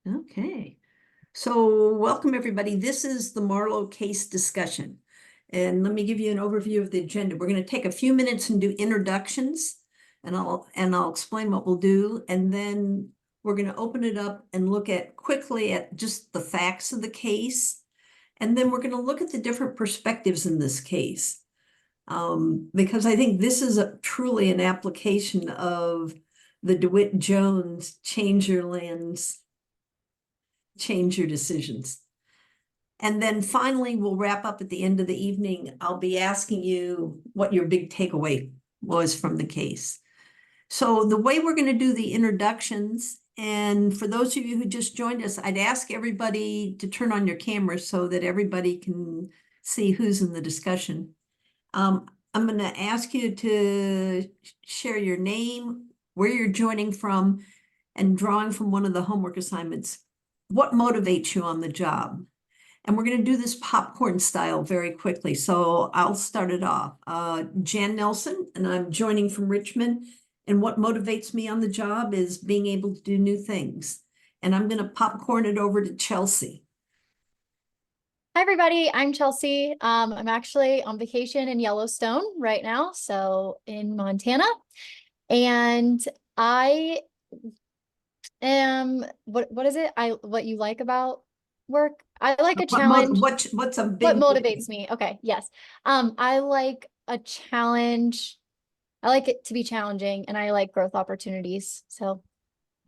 Okay. So welcome, everybody. This is the Marlowe case discussion. And let me give you an overview of the agenda. We're going to take a few minutes and do introductions, and I'll explain what we'll do. And then we're going to open it up and look at quickly at just the facts of the case. And then we're going to look at the different perspectives in this case. Because I think this is truly an application of the DeWitt Jones change your lens, change your decisions. And then finally, we'll wrap up at the end of the evening. I'll be asking you what your big takeaway was from the case. So the way we're going to do the introductions, and for those of you who just joined us, I'd ask everybody to turn on your camera so that everybody can see who's in the discussion. I'm going to ask you to share your name, where you're joining from, and drawing from one of the homework assignments. What motivates you on the job? And we're going to do this popcorn style very quickly. So I'll start it off. Jan Nelson, and I'm joining from Richmond. And what motivates me on the job is being able to do new things. And I'm going to popcorn it over to Chelsea. Hi, everybody. I'm Chelsea. I'm actually on vacation in Yellowstone right now, so in Montana. And I am, what is it? What you like about work? I like a challenge. What's a big What motivates me? Okay, yes. I like a challenge. I like it to be challenging, and I like growth opportunities. So,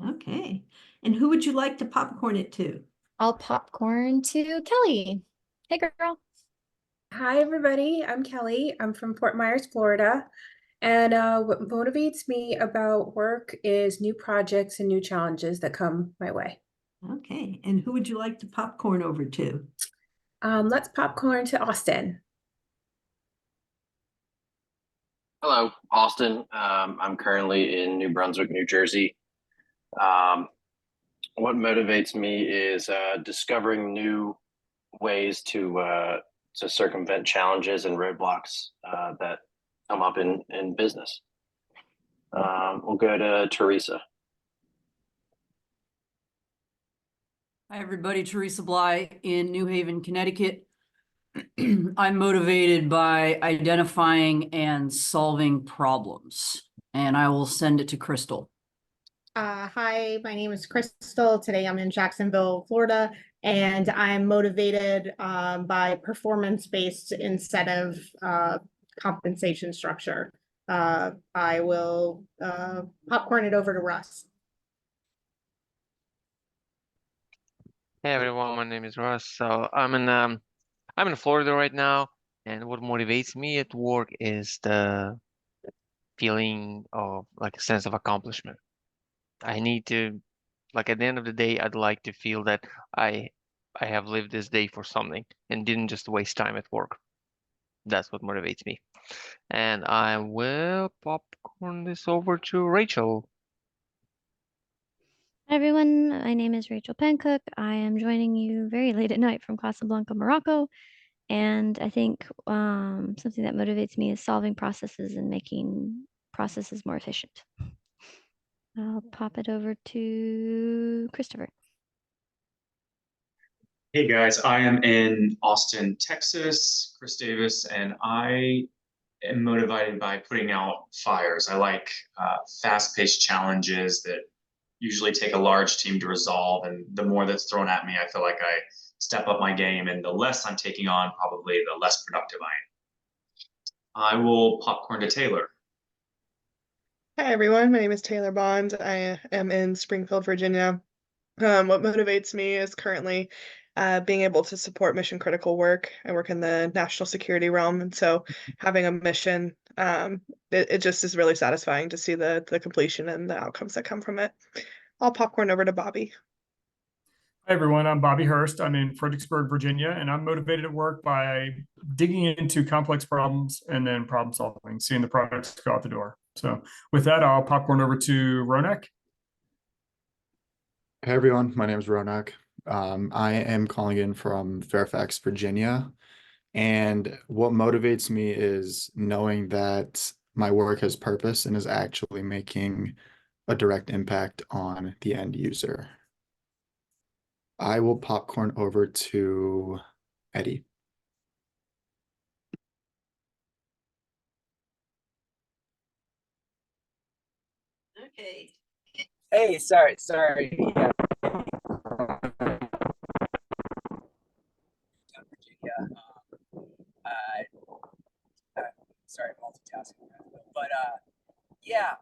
okay. And who would you like to popcorn it to? I'll popcorn to Kelly. Hey, girl. Hi, everybody. I'm Kelly. I'm from Fort Myers, Florida. And what motivates me about work is new projects and new challenges that come my way. Okay. And who would you like to popcorn over to? Let's popcorn to Austin. Hello, Austin. I'm currently in New Brunswick, New Jersey. What motivates me is discovering new ways to circumvent challenges and roadblocks that come up in business. We'll go to Teresa. Hi, everybody. Teresa Bly in New Haven, Connecticut. I'm motivated by identifying and solving problems, and I will send it to Crystal. Hi, my name is Crystal. Today I'm in Jacksonville, Florida, and I'm motivated by performance-based incentive compensation structure. I will popcorn it over to Russ. Hey everyone, my name is Russ. So I'm in Florida right now, and what motivates me at work is the feeling of like a sense of accomplishment. I need to, like at the end of the day, I'd like to feel that I have lived this day for something and didn't just waste time at work. That's what motivates me. And I will popcorn this over to Rachel. Hi everyone, my name is Rachel Pancook. I am joining you very late at night from Casablanca, Morocco. And I think something that motivates me is solving processes and making processes more efficient. I'll pop it over to Christopher. Hey guys, I am in Austin, Texas, Chris Davis, and I am motivated by putting out fires. I like fast-paced challenges that usually take a large team to resolve, and the more that's thrown at me, I feel like I step up my game, and the less I'm taking on, probably the less productive I am. I will popcorn to Taylor. Hi everyone, my name is Taylor Bond. I am in Springfield, Virginia. What motivates me is currently being able to support mission critical work. I work in the national security realm, and so having a mission, it just is really satisfying to see the completion and the outcomes that come from it. I'll popcorn over to Bobby. Hi everyone, I'm Bobby Hurst. I'm in Fredericksburg, Virginia, and I'm motivated at work by digging into complex problems and then problem solving, seeing the products go out the door. So with that, I'll popcorn over to Ronak. Hey everyone, my name is Ronak. I am calling in from Fairfax, Virginia. And what motivates me is knowing that my work has purpose and is actually making a direct impact on the end user. I will popcorn over to Eddie. Okay. Hey, sorry. Yeah. Virginia. Sorry, multitasking. But yeah,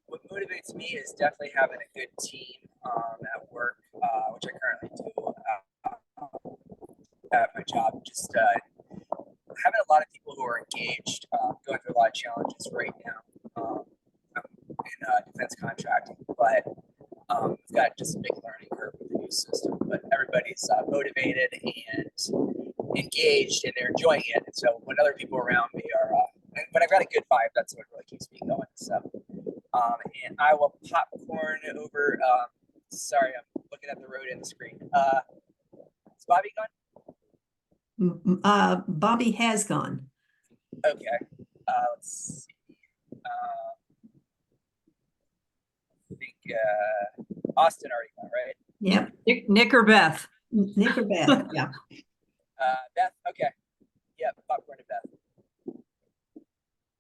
what motivates me is definitely having a good team at work, which I currently do at my job. Just having a lot of people who are engaged, going through a lot of challenges right now. I'm in defense contracting, but we've got just a big learning curve with the new system. But everybody's motivated and engaged, and they're enjoying it. And so when other people around me are, when I've got a good vibe, that's what really keeps me going. So, and I will popcorn over. Sorry, I'm looking at the road in the screen. Is Bobby gone? Bobby has gone. Okay. Let's see. I think Austin already gone, right? Yep. Nick or Beth? Nick or Beth, yeah. Beth, okay. Yep, popcorn to Beth.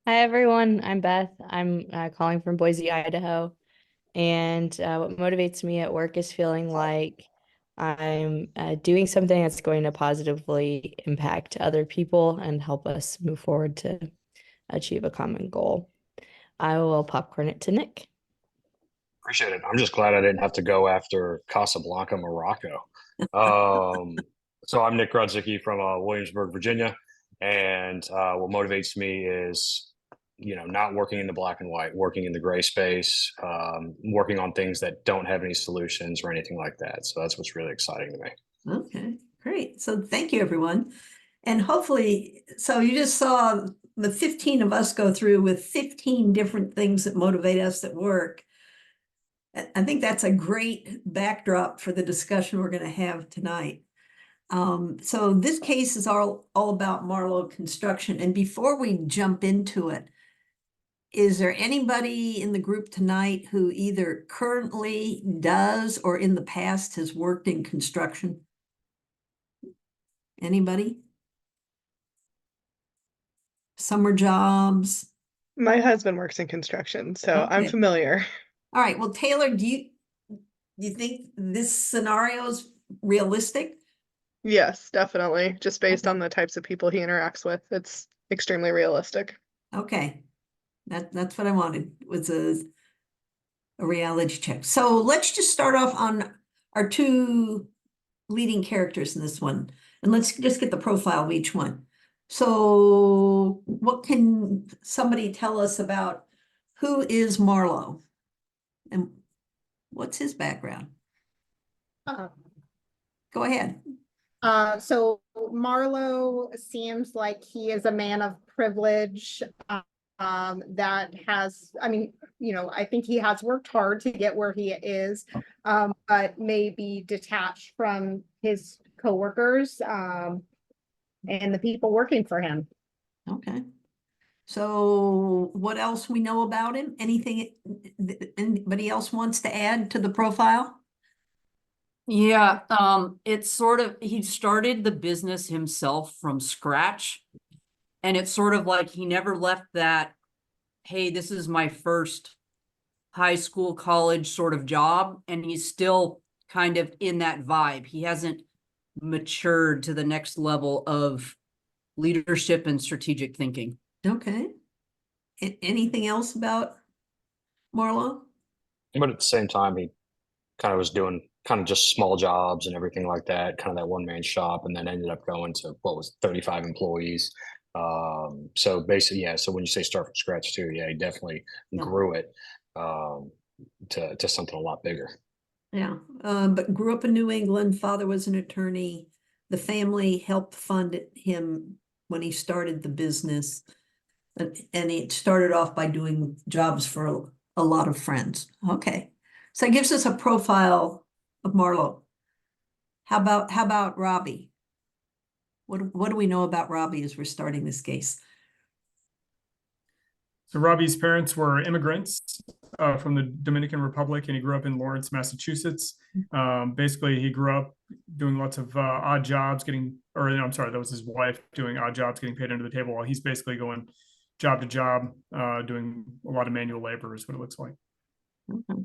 Hi everyone, I'm Beth. I'm calling from Boise, Idaho. And what motivates me at work is feeling like I'm doing something that's going to positively impact other people and help us move forward to achieve a common goal. I will popcorn it to Nick. Appreciate it. I'm just glad I didn't have to go after Casablanca, Morocco. So I'm Nick Grudzicki from Williamsburg, Virginia. And what motivates me is, not working in the black and white, working in the gray space, working on things that don't have any solutions or anything like that. So that's what's really exciting to me. Okay, great. So thank you, everyone. And hopefully, so you just saw the 15 of us go through with 15 different things that motivate us at work. I think that's a great backdrop for the discussion we're going to have tonight. So this case is all about Marlowe construction. And before we jump into it, is there anybody in the group tonight who either currently does or in the past has worked in construction? Anybody? Summer jobs? My husband works in construction, so I'm Okay. familiar. All right. Well, Taylor, do you think this scenario is realistic? Yes, definitely. Just based Okay. on the types of people he interacts with, it's extremely realistic. Okay. That's what I wanted, was a reality check. So let's just start off on our two leading characters in this one. And let's just get the profile of each one. So what can somebody tell us about who is Marlowe? And what's his background? Go ahead. So Marlowe seems like he is a man of privilege, that has, I think he has worked hard to get where he is, but may be detached from his coworkers, and the people working for him. Okay. So what else we know about him? Anything anybody else wants to add to the profile? Yeah, it's sort of, he started the business himself from scratch. And it's sort of like he never left that, hey, this is my first high school, college sort of job. And he's still kind of in that vibe. He hasn't matured to the next level of leadership and strategic thinking. Okay. Anything else about Marlowe? But at the same time, he kind of was doing kind of just small jobs and everything like that, kind of that one-man shop, and then ended up going to what was 35 employees. So basically, yeah. So when you say start from scratch too, yeah, he definitely grew it to something a lot bigger. Yeah, but grew up in New England. Father was an attorney. The family helped fund him when he started the business. And he started off by doing jobs for a lot of friends. Okay. So it gives us a profile of Marlowe. How about Robbie? What do we know about Robbie as we're starting this case? So Robbie's parents were immigrants. from the Dominican Republic, and he grew up in Lawrence, Massachusetts. Basically, he grew up doing lots of odd jobs, I'm sorry, that was his wife doing odd jobs, getting paid under the table, while he's basically going job to job, doing a lot of manual labor is what it looks like. Okay.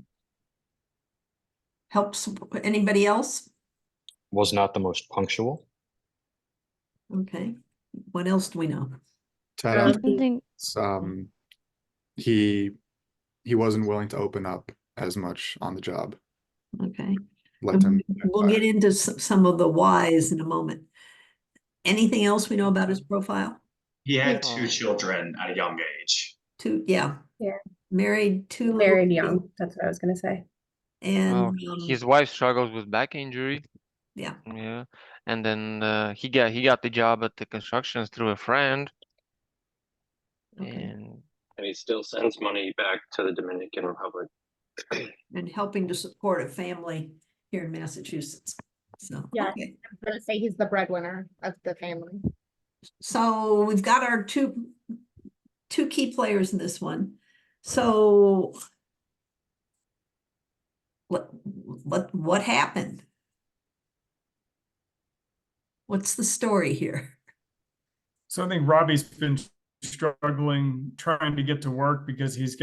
Helps anybody else? Was not the most punctual. Okay. What else do we know? Ted, Something he wasn't willing to open up as much on the job. Okay. Let him. We'll get into some of the whys in a moment. Anything else we know about his profile? He had 2 children at a young age. Yeah. Married, 2 little Married kids. young. That's what I was going to say. And his wife struggles with back injury. Yeah. Yeah. And then he got the job at the constructions through a friend. Okay. And he still sends money back to the Dominican Republic. And helping to support a family here in Massachusetts. So, Yeah, okay. I'm gonna say he's the breadwinner of the family. So we've got our two key players in this one. So what happened? What's the story here? So I think Robbie's been struggling trying to get to work because he's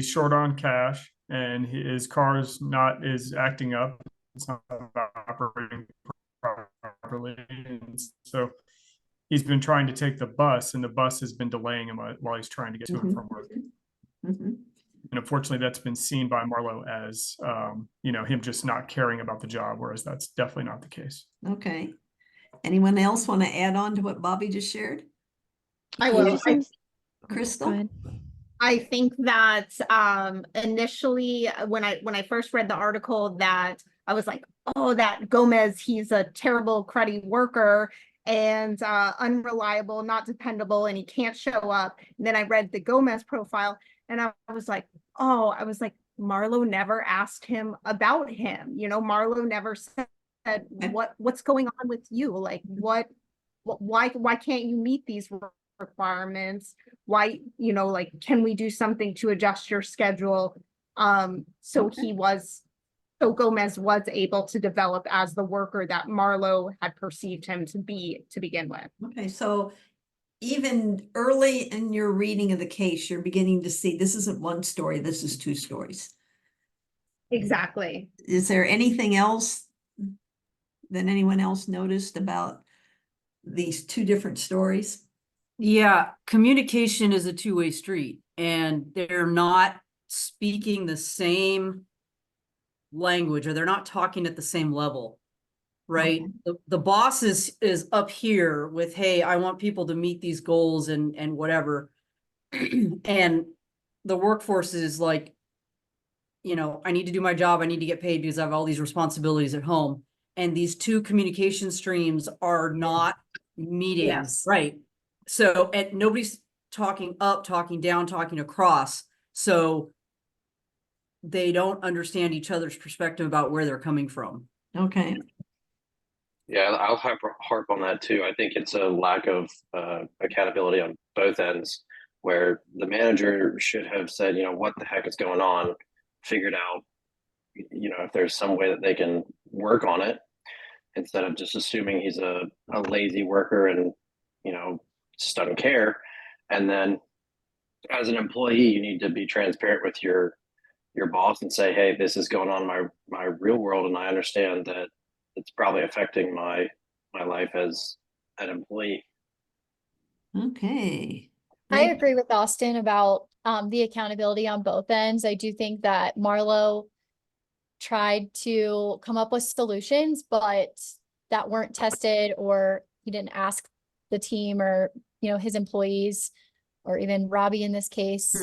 short on cash and his car is acting up. It's not operating properly. And so he's been trying to take the bus, and the bus has been delaying him while he's trying to get to and from work. And unfortunately, that's been seen by Marlo as, him just not caring about the job, whereas that's definitely not the case. Okay. Anyone else want to add on to what Bobby just shared? I will. Crystal? I think that initially when I first read the article, that I was like, oh, that Gomez, he's a terrible, cruddy worker and unreliable, not dependable, and he can't show up. And then I read the Gomez profile and I was like, Marlo never asked him about him. Marlo never said what's going on with you? Like why can't you meet these requirements? Why, can we do something to adjust your schedule? So Gomez was able to develop as the worker that Marlo had perceived him to be to begin with. Okay, so even early in your reading of the case, you're beginning to see this isn't one story, this is 2 stories. Exactly. Is there anything else that anyone else noticed about these 2 different stories? Yeah, communication is a two-way street, and they're not speaking the same language, or they're not talking at the same level, right? Okay. The boss is up here with, hey, I want people to meet these goals and whatever. And the workforce is like, I need to do my job. I need to get paid because I have all these responsibilities at home. And these 2 communication streams are not meeting. Yes. Right. So, and nobody's talking up, talking down, talking across. So they don't understand each other's perspective about where they're coming from. Okay. Yeah, I'll harp on that too. I think it's a lack of accountability on both ends, where the manager should have said, what the heck is going on, figured out, if there's some way that they can work on it, instead of just assuming he's a lazy worker and, just doesn't care. And then as an employee, you need to be transparent with your boss and say, hey, this is going on in my real world, and I understand that it's probably affecting my life as an employee. Okay. I agree with Austin about the accountability on both ends. I do think that Marlo tried to come up with solutions, but that weren't tested, or he didn't ask the team or, his employees, or even Robbie in this case,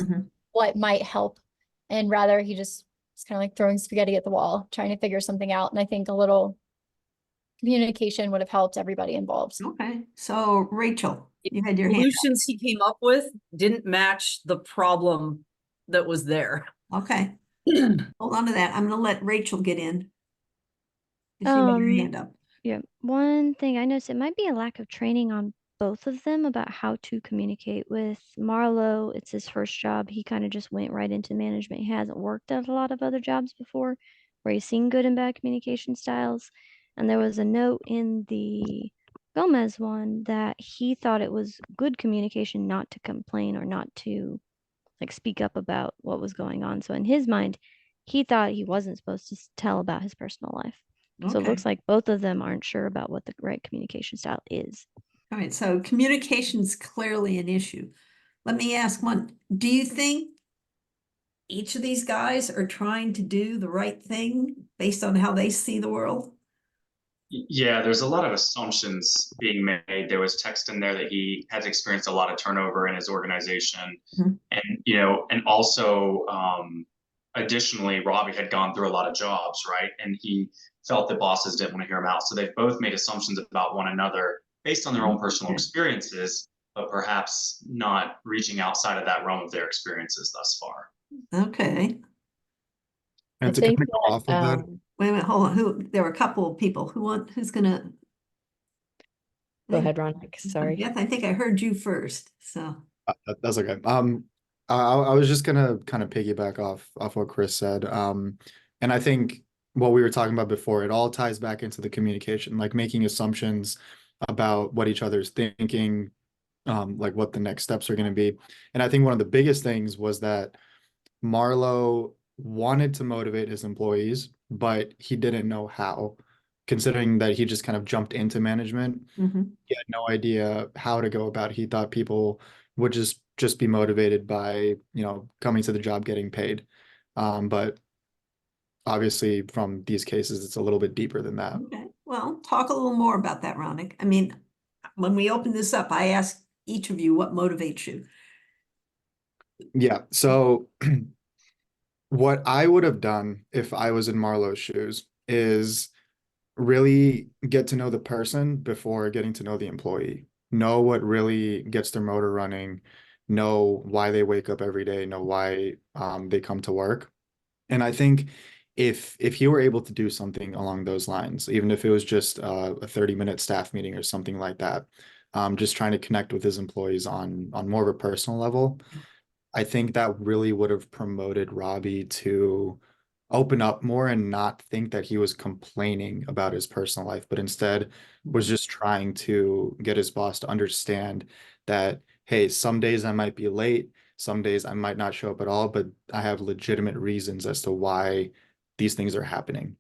what might help. And rather he just was kind of like throwing spaghetti at the wall, trying to figure something out. And I think a little communication would have helped everybody involved. Okay. So Rachel, you had your hand up. Solutions he came up with didn't match the problem that was there. Okay. Hold on to that. I'm going to let Rachel get in. If you had your hand up. Yeah. One thing I noticed, it might be a lack of training on both of them about how to communicate. With Marlo, it's his first job. He kind of just went right into management. He hasn't worked at a lot of other jobs before where he's seen good and bad communication styles. And there was a note in the Gomez one that he thought it was good communication not to complain or not to like speak up about what was going on. So in his mind, he thought he wasn't supposed to tell about his personal life. So it Okay. looks like both of them aren't sure about what the right communication style is. All right, so communication's clearly an issue. Let me ask one, do you think each of these guys are trying to do the right thing based on how they see the world? Yeah, there's a lot of assumptions being made. There was text in there that he has experienced a lot of turnover in his organization. And also, additionally, Robbie had gone through a lot of jobs, right? And he felt that bosses didn't want to hear him out. So they've both made assumptions about one another based on their own personal experiences, but perhaps not reaching outside of that realm of their experiences thus far. Okay. And to kind of go off of that, Wait a minute, hold on. There were a couple of people who's gonna? Go ahead, Ronak. Sorry. Beth, I think I heard you first, so. that's okay. I was just gonna kind of piggyback off what Chris said. And I think what we were talking about before, it all ties back into the communication, like making assumptions about what each other's thinking, like what the next steps are going to be. And I think one of the biggest things was that Marlo wanted to motivate his employees, but he didn't know how, considering that he just kind of jumped into management. He had no idea how to go about it. He thought people would just be motivated by, coming to the job, getting paid. But obviously from these cases, it's a little bit deeper than that. Okay, well, talk a little more about that, Ronak. I mean, when we opened this up, I asked each of you what motivates you. Yeah, so what I would have done if I was in Marlo's shoes is really get to know the person before getting to know the employee. Know what really gets their motor running, know why they wake up every day, know why they come to work. And I think if you were able to do something along those lines, even if it was just a 30-minute staff meeting or something like that, just trying to connect with his employees on more of a personal level, I think that really would have promoted Robbie to open up more and not think that he was complaining about his personal life, but instead was just trying to get his boss to understand that, hey, some days I might be late, some days I might not show up at all, but I have legitimate reasons as to why these things are happening.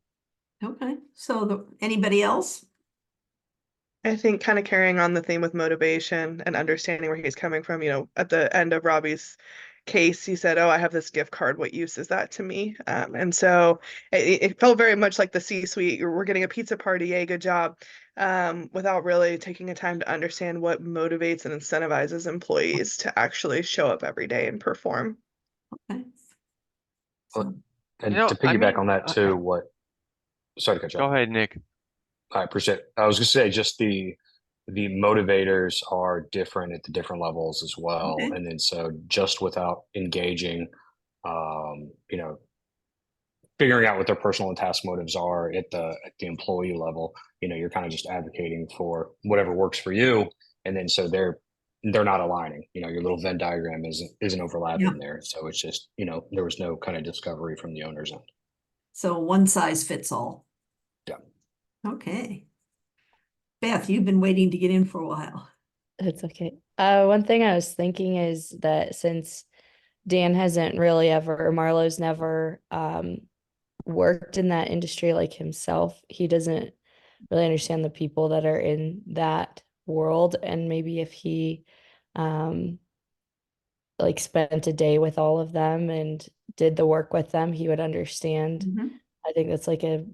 Okay, so anybody else? I think kind of carrying on the theme with motivation and understanding where he's coming from, at the end of Robbie's case, he said, "Oh, I have this gift card. What use is that to me?" And so it felt very much like the C-suite. We're getting a pizza party. Yay, good job. Without really taking a time to understand what motivates and incentivizes employees to actually show up every day and perform. Okay. And to piggyback on that too, sorry to cut you off. Go ahead, Nick. I appreciate it. I was gonna say just the motivators are different at the different levels as well. Okay. And then so just without engaging, figuring out what their personal and task motives are at the employee level, you're kind of just advocating for whatever works for you. And then so they're not aligning, your little Venn diagram isn't overlapping there. So it's just, there was no kind of discovery from the owner's end. So one size fits all. Yeah. Okay. Beth, you've been waiting to get in for a while. That's okay. One thing I was thinking is that since Dan hasn't really ever, Marlo's never worked in that industry like himself, he doesn't really understand the people that are in that world. And maybe if he like spent a day with all of them and did the work with them, he would understand. I think that's like a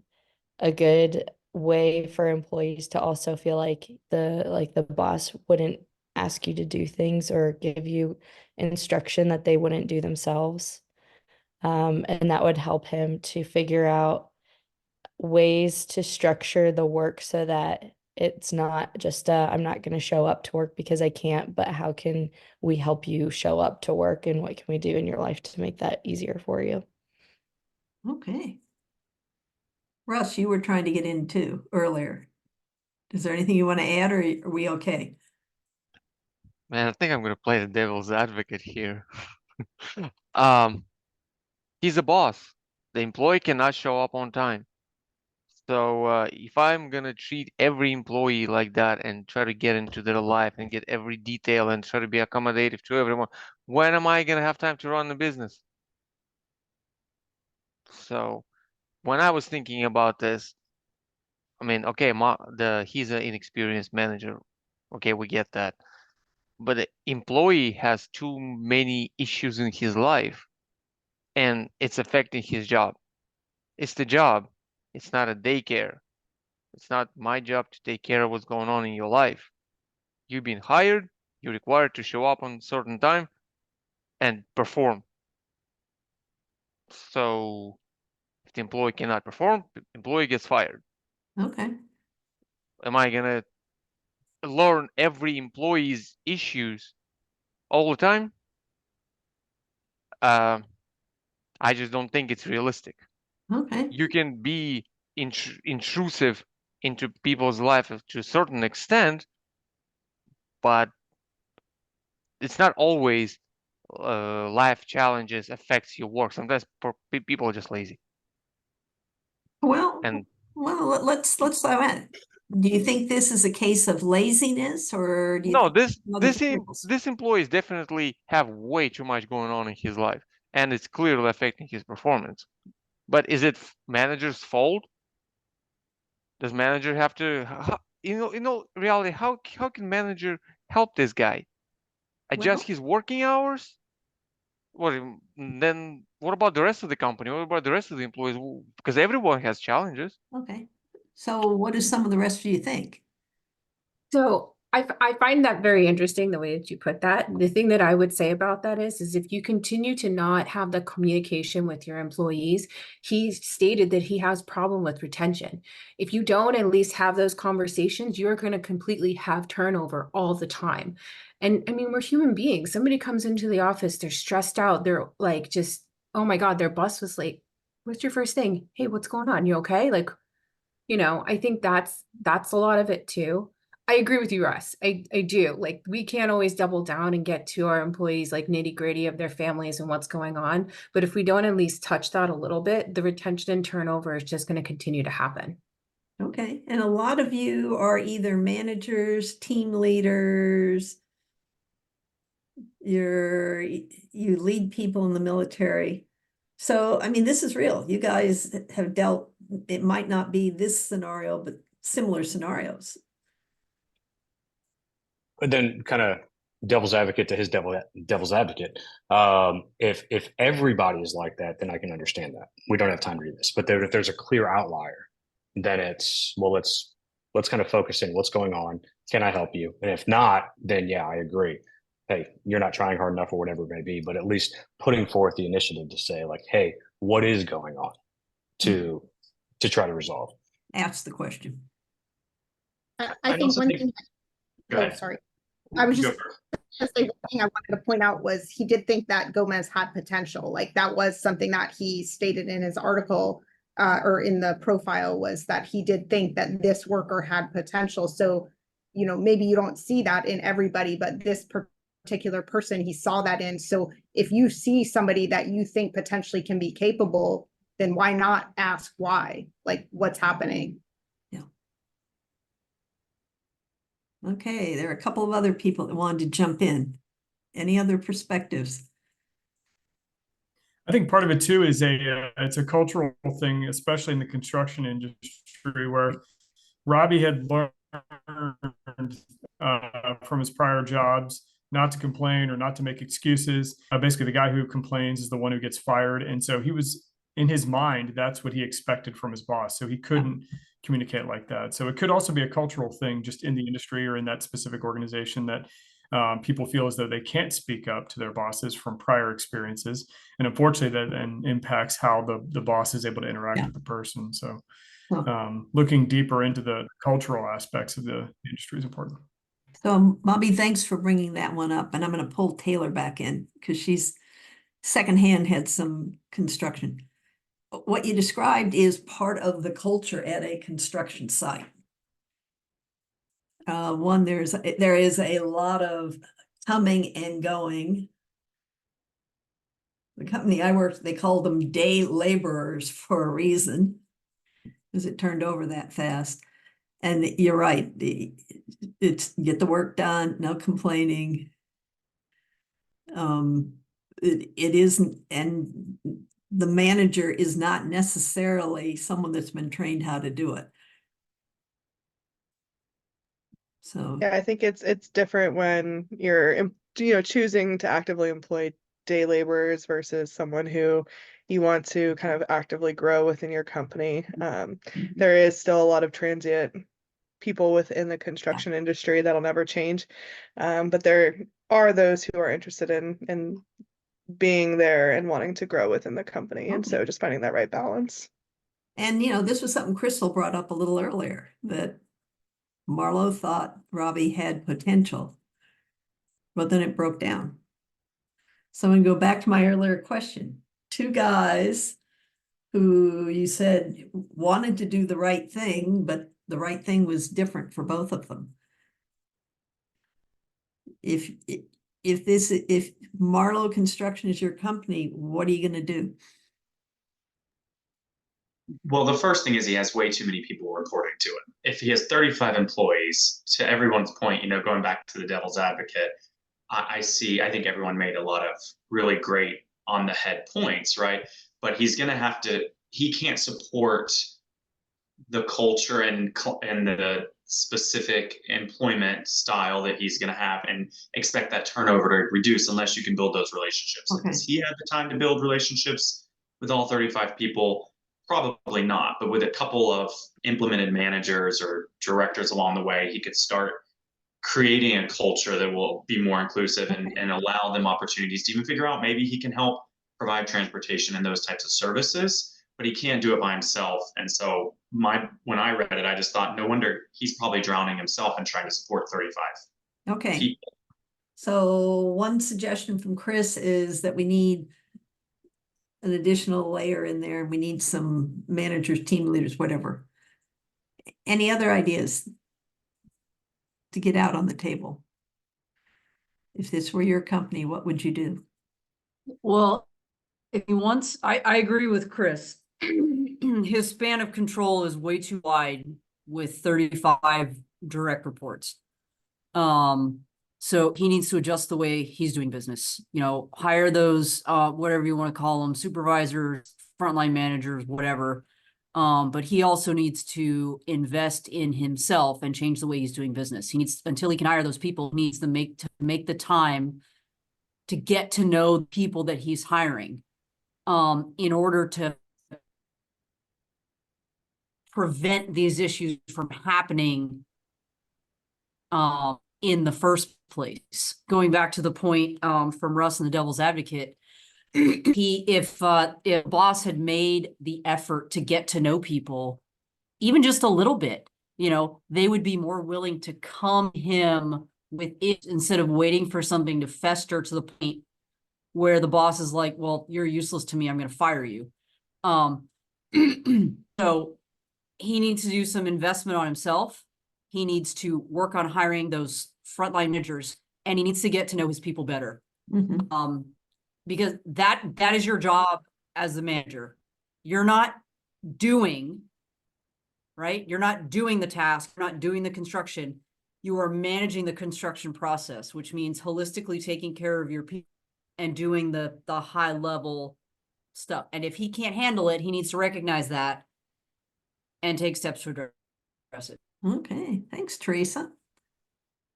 good way for employees to also feel like the boss wouldn't ask you to do things or give you instruction that they wouldn't do themselves. And that would help him to figure out ways to structure the work so that it's not just I'm not going to show up to work because I can't, but how can we help you show up to work and what can we do in your life to make that easier for you? Okay. Russ, you were trying to get in too earlier. Is there anything you want to add or are we okay? Man, I think I'm gonna play the devil's advocate here. Um, he's a boss. The employee cannot show up on time. So if I'm gonna treat every employee like that and try to get into their life and get every detail and try to be accommodative to everyone, when am I gonna have time to run the business? So when I was thinking about this, I mean, okay, he's an inexperienced manager. Okay, we get that. But the employee has too many issues in his life and it's affecting his job. It's the job. It's not a daycare. It's not my job to take care of what's going on in your life. You've been hired, you're required to show up on a certain time and perform. So if the employee cannot perform, the employee gets fired. Okay. Am I gonna learn every employee's issues all the time? I just don't think it's realistic. Okay. You can be intrusive into people's life to a certain extent, but it's not always life challenges affects your work. Sometimes people are just lazy. Well, And let's dive in. Do you think this is a case of laziness, or do you no, think other tools? this employees definitely have way too much going on in his life, and it's clearly affecting his performance. But is it manager's fault? Does manager have to, reality, how can manager help this guy? Adjust Well, his working hours? Then what about the rest of the company? What about the rest of the employees? Because everyone has challenges. okay. So what do some of the rest of you think? So I find that very interesting, the way that you put that. The thing that I would say about that is if you continue to not have the communication with your employees, he stated that he has problem with retention. If you don't at least have those conversations, you're going to completely have turnover all the time. And I mean, we're human beings. Somebody comes into the office, they're stressed out. They're like, just, oh my God, their bus was late. What's your first thing? Hey, what's going on? You okay? Like, I think that's a lot of it too. I agree with you, Russ. I do. Like, we can't always double down and get to our employees like nitty-gritty of their families and what's going on. But if we don't at least touch that a little bit, the retention and turnover is just going to continue to happen. Okay. And a lot of you are either managers, team leaders, you lead people in the military. So, I mean, this is real. You guys have dealt, it might not be this scenario, but similar scenarios. But then kind of devil's advocate to his devil's advocate. If everybody is like that, then I can understand that. We don't have time to do this. But if there's a clear outlier, then it's, well, let's kind of focus in what's going on. Can I help you? And if not, then yeah, I agree. Hey, you're not trying hard enough or whatever it may be, but at least putting forth the initiative to say like, hey, what is going on to try to resolve. Ask the question. I think one thing. Go Oh, ahead. sorry. I was just gonna say, one thing I wanted to point out was he did think that Gomez had potential. Like, that was something that he stated in his article or in the profile, was that he did think that this worker had potential. So, maybe you don't see that in everybody, but this particular person, he saw that in. So if you see somebody that you think potentially can be capable, then why not ask why? Like, what's happening? Okay, there are a couple of other people that wanted to jump in. Any other perspectives? I think part of it too is it's a cultural thing, especially in the construction industry, where Robbie had learned from his prior jobs not to complain or not to make excuses. Basically, the guy who complains is the one who gets fired, and so he was, in his mind, that's what he expected from his boss. So he couldn't communicate like that. So it could also be a cultural thing just in the industry or in that specific organization that people feel as though they can't speak up to their bosses from prior experiences. And unfortunately, that then impacts how the boss is able to interact with the person. So looking deeper into the cultural aspects of the industry is important. So Bobby, thanks for bringing that one up. And I'm going to pull Taylor back in because she's secondhand had some construction. What you described is part of the culture at a construction site. There is a lot of coming and going. The company I worked, they called them day laborers for a reason, because it turned over that fast. And you're right, it's get the work done, no complaining. It isn't, and the manager is not necessarily someone that's been trained how to do it. So Yeah, I think it's different when you're choosing to actively employ day laborers versus someone who you want to kind of actively grow within your company. There is still a lot of transient people within the construction industry that'll never change, but there are those who are interested in being there and wanting to grow within the company, and so just finding that right balance. And this was something Crystal brought up a little earlier, that Marlo thought Robbie had potential, but then it broke down. So I'm going to go back to my earlier question. Two guys who you said wanted to do the right thing, but the right thing was different for both of them. If Marlo Construction is your company, what are you going to do? Well, the first thing is he has way too many people reporting to him. If he has 35 employees, to everyone's point, going back to the devil's advocate, I think everyone made a lot of really great on the head points, right? But he can't support the culture and the specific employment style that he's going to have and expect that turnover to reduce unless you can build those relationships. Okay. Does he have the time to build relationships with all 35 people? Probably not, but with a couple of implemented managers or directors along the way, he could start creating a culture that will be more inclusive and allow them opportunities to even figure out maybe he can help provide transportation and those types of services, but he can't do it by himself. And so when I read it, I just thought, no wonder he's probably drowning himself in trying to support 35 Okay. people. So one suggestion from Chris is that we need an additional layer in there. We need some managers, team leaders, whatever. Any other ideas to get out on the table? If this were your company, what would you do? Well, if he wants, I agree with Chris. His span of control is way too wide with 35 direct reports. So he needs to adjust the way he's doing business, hire those, whatever you want to call them, supervisors, frontline managers, whatever. But he also needs to invest in himself and change the way he's doing business. Until he can hire those people, he needs to make the time to get to know the people that he's hiring, in order to prevent these issues from happening, in the first place. Going back to the point from Russ and the Devil's Advocate, if boss had made the effort to get to know people, even just a little bit, they would be more willing to come to him with it instead of waiting for something to fester to the point where the boss is like, well, you're useless to me, I'm going to fire you. So he needs to do some investment on himself. He needs to work on hiring those frontline managers, and he needs to get to know his people better. Because that is your job as the manager. You're not doing, right? You're not doing the task, you're not doing the construction. You are managing the construction process, which means holistically taking care of your people and doing the high level stuff. And if he can't handle it, he needs to recognize that and take steps to address it. Okay, thanks, Teresa.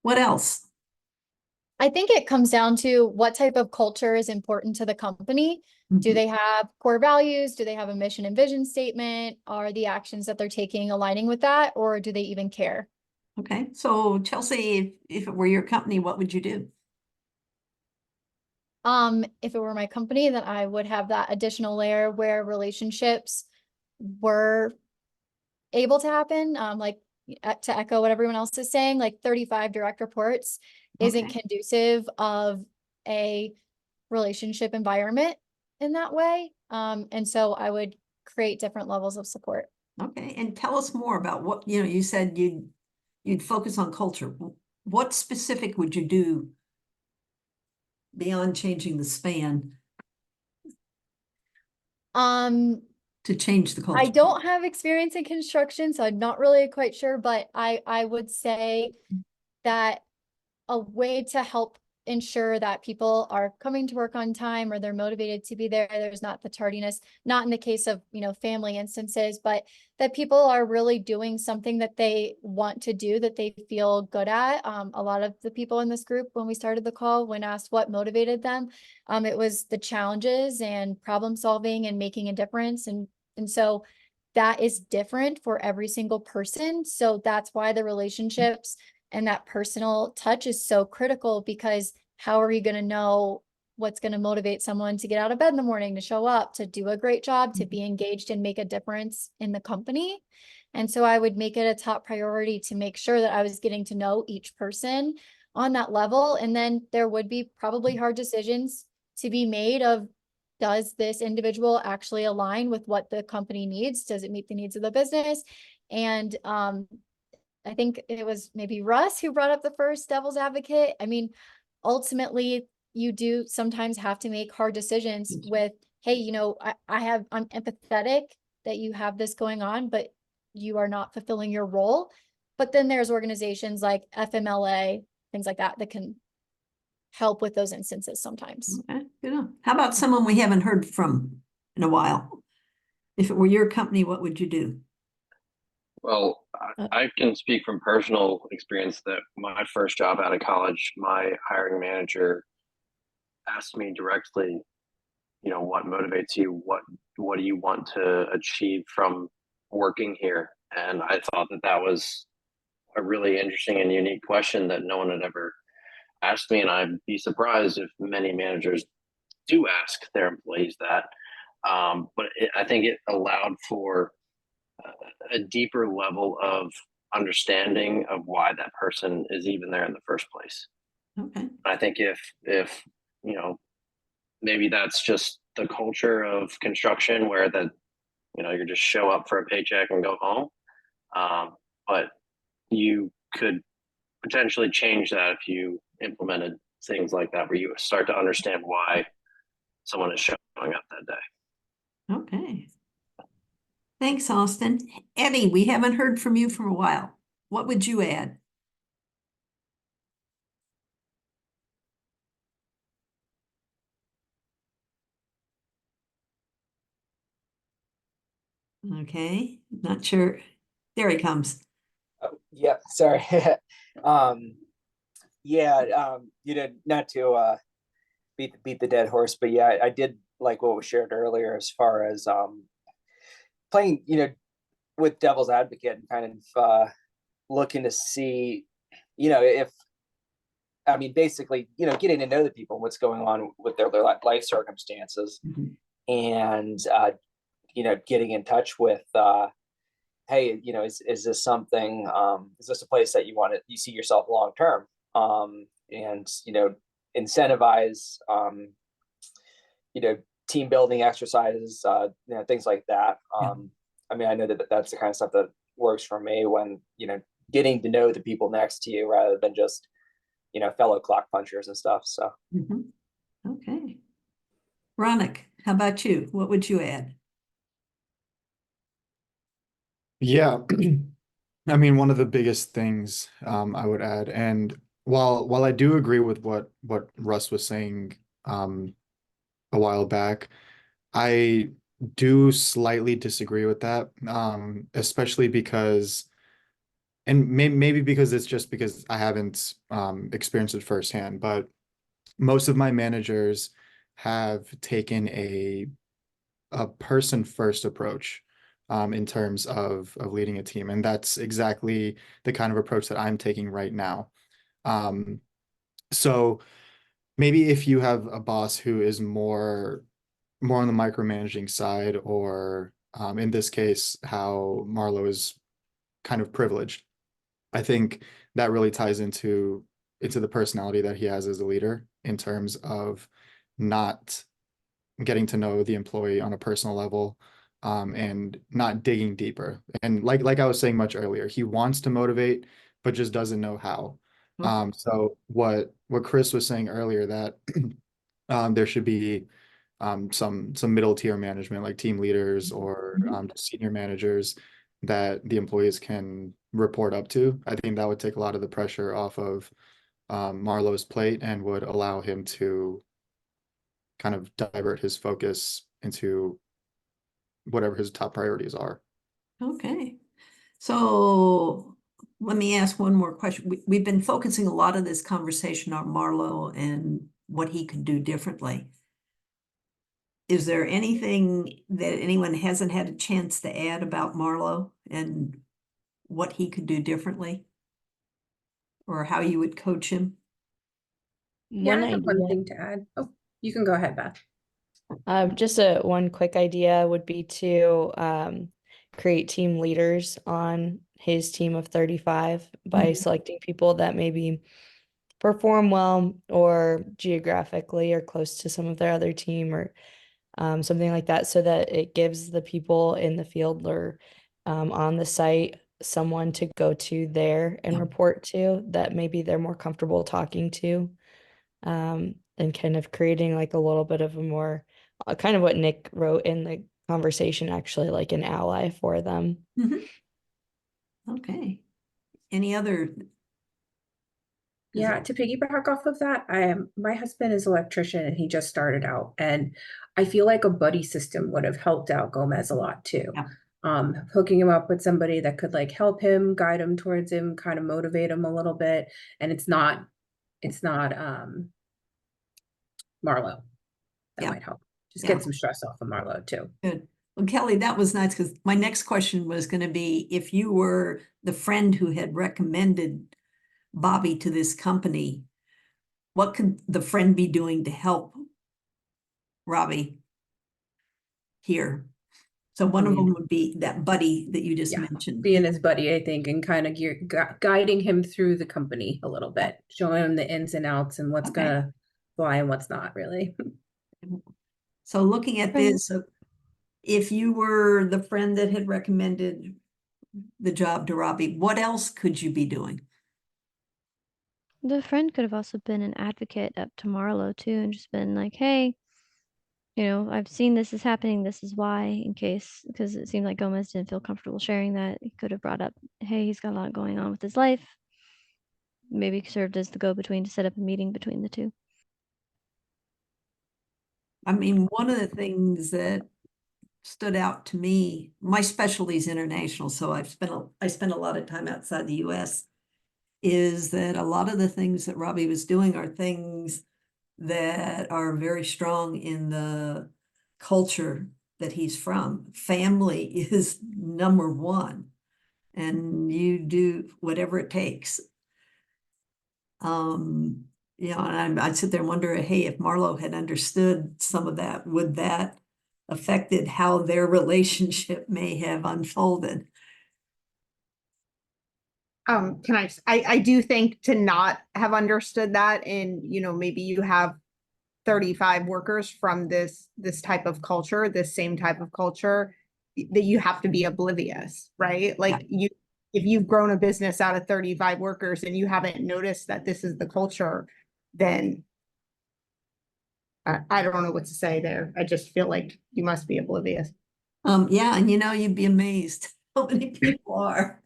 What else? I think it comes down to what type of culture is important to the company. Do they have core values? Do they have a mission and vision statement? Are the actions that they're taking aligning with that, or do they even care? Okay, so Chelsea, if it were your company, what would you do? If it were my company, then I would have that additional layer where relationships were able to happen. Like to echo what everyone else is saying, like 35 direct reports isn't conducive of a relationship environment in that way. And so I would create different levels of support. Okay, and tell us more about what, you said you'd focus on culture. What specific would you do beyond changing the span Um, to change the culture? I don't have experience in construction, so I'm not really quite sure, but I would say that a way to help ensure that people are coming to work on time or they're motivated to be there, there's not the tardiness, not in the case of, family instances, but that people are really doing something that they want to do, that they feel good at. A lot of the people in this group, when we started the call, when asked what motivated them, it was the challenges and problem solving and making a difference. And so that is different for every single person. So that's why the relationships and that personal touch is so critical, because how are you going to know what's going to motivate someone to get out of bed in the morning, to show up, to do a great job, to be engaged and make a difference in the company? And so I would make it a top priority to make sure that I was getting to know each person on that level. And then there would be probably hard decisions to be made of, does this individual actually align with what the company needs? Does it meet the needs of the business? And I think it was maybe Russ who brought up the first devil's advocate. I mean, ultimately, you do sometimes have to make hard decisions with, hey, I'm empathetic that you have this going on, but you are not fulfilling your role. But then there's organizations like FMLA, things like that, that can help with those instances sometimes. Okay, good. How about someone we haven't heard from in a while? If it were your company, what would you do? Well, I can speak from personal experience that my first job out of college, my hiring manager asked me directly, what motivates you? What do you want to achieve from working here? And I thought that was a really interesting and unique question that no one had ever asked me. And I'd be surprised if many managers do ask their employees that. But I think it allowed for a deeper level of understanding of why that person is even there in the first place. Okay. I think if maybe that's just the culture of construction where you just show up for a paycheck and go home, but you could potentially change that if you implemented things like that, where you start to understand why someone is showing up that day. Okay. Thanks, Austin. Eddie, we haven't heard from you for a while. What would you add? Okay, not sure. There he comes. Yeah, sorry. Not to beat the dead horse, but yeah, I did like what was shared earlier as far as playing, with devil's advocate and kind of looking to see, basically, getting to know the people, what's going on with their life circumstances, and getting in touch with hey, is this something, is this a place that you see yourself long term, and incentivize team building exercises, things like that. I know that's the kind of stuff that works for me, when getting to know the people next to you rather than just fellow clock punchers and stuff. So Okay. Ronick, how about you? What would you add? Yeah, one of the biggest things I would add, and while I do agree with what Russ was saying a while back, I do slightly disagree with that, especially because, and maybe because it's just because I haven't experienced it firsthand, but most of my managers have taken a person first approach in terms of leading a team. And that's exactly the kind of approach that I'm taking right now. So maybe if you have a boss who is more on the micromanaging side, or in this case, how Marlo is kind of privileged, I think that really ties into the personality that he has as a leader, in terms of not getting to know the employee on a personal level, and not digging deeper. And like I was saying much earlier, he wants to motivate, but just doesn't know how. So what Chris was saying earlier, that there should be some middle tier management like team leaders or just senior managers that the employees can report up to. I think that would take a lot of the pressure off of Marlo's plate and would allow him to kind of divert his focus into whatever his top priorities are. Okay. So let me ask one more question. We've been focusing a lot of this conversation on Marlo and what he could do differently. Is there anything that anyone hasn't had a chance to add about Marlo and what he could do differently? Or how you would coach him? Yeah, One I have one idea. thing to add. Oh, you can go ahead, Beth. Just one quick idea would be to create team leaders on his team of 35 by selecting people that maybe perform well or geographically or close to some of their other team or something like that, so that it gives the people in the field or on the site someone to go to there and report to that maybe they're more comfortable talking to, and kind of creating like a little bit of a more kind of what Nick wrote in the conversation, actually, like an ally for them. Okay. Any other? Yeah, to piggyback off of that, my husband is an electrician and he just started out, and I feel like a buddy system would have helped out Gomez a lot too. Hooking him up with somebody that could like help him, guide him towards him, kind of motivate him a little bit. And it's not Marlo. That might help. Just get some stress off of Marlo too. Good. Well, Kelly, that was nice because my next question was going to be, if you were the friend who had recommended Bobby to this company, what could the friend be doing to help Robbie here? So one of them would be that buddy that you just mentioned. Being his buddy, I think, and kind of guiding him through the company a little bit, showing him the ins and outs and what's gonna fly and what's not really. So looking at this, if you were the friend that had recommended the job to Robbie, what else could you be doing? The friend could have also been an advocate up to Marlo too, and just been like, hey, you know, I've seen this is happening, this is why, in case, because it seemed like Gomez didn't feel comfortable sharing that. He could have brought up, hey, he's got a lot going on with his life. Maybe served as the go-between to set up a meeting between the two. I mean, one of the things that stood out to me, my specialty is international, so I spent a lot of time outside the US, is that a lot of the things that Robbie was doing are things that are very strong in the culture that he's from. Family is number one, and you do whatever it takes. You know, and I'd sit there and wonder, hey, if Marlo had understood some of that, would that affected how their relationship may have unfolded? I do think to not have understood that, and you know, maybe you have 35 workers from this type of culture, this same type of culture, that you have to be oblivious, right? Like if you've grown a business out of 35 workers and you haven't noticed that this is the culture, then I don't know what to say there. I just feel like you must be oblivious. Yeah, and you know, you'd be amazed how many people are.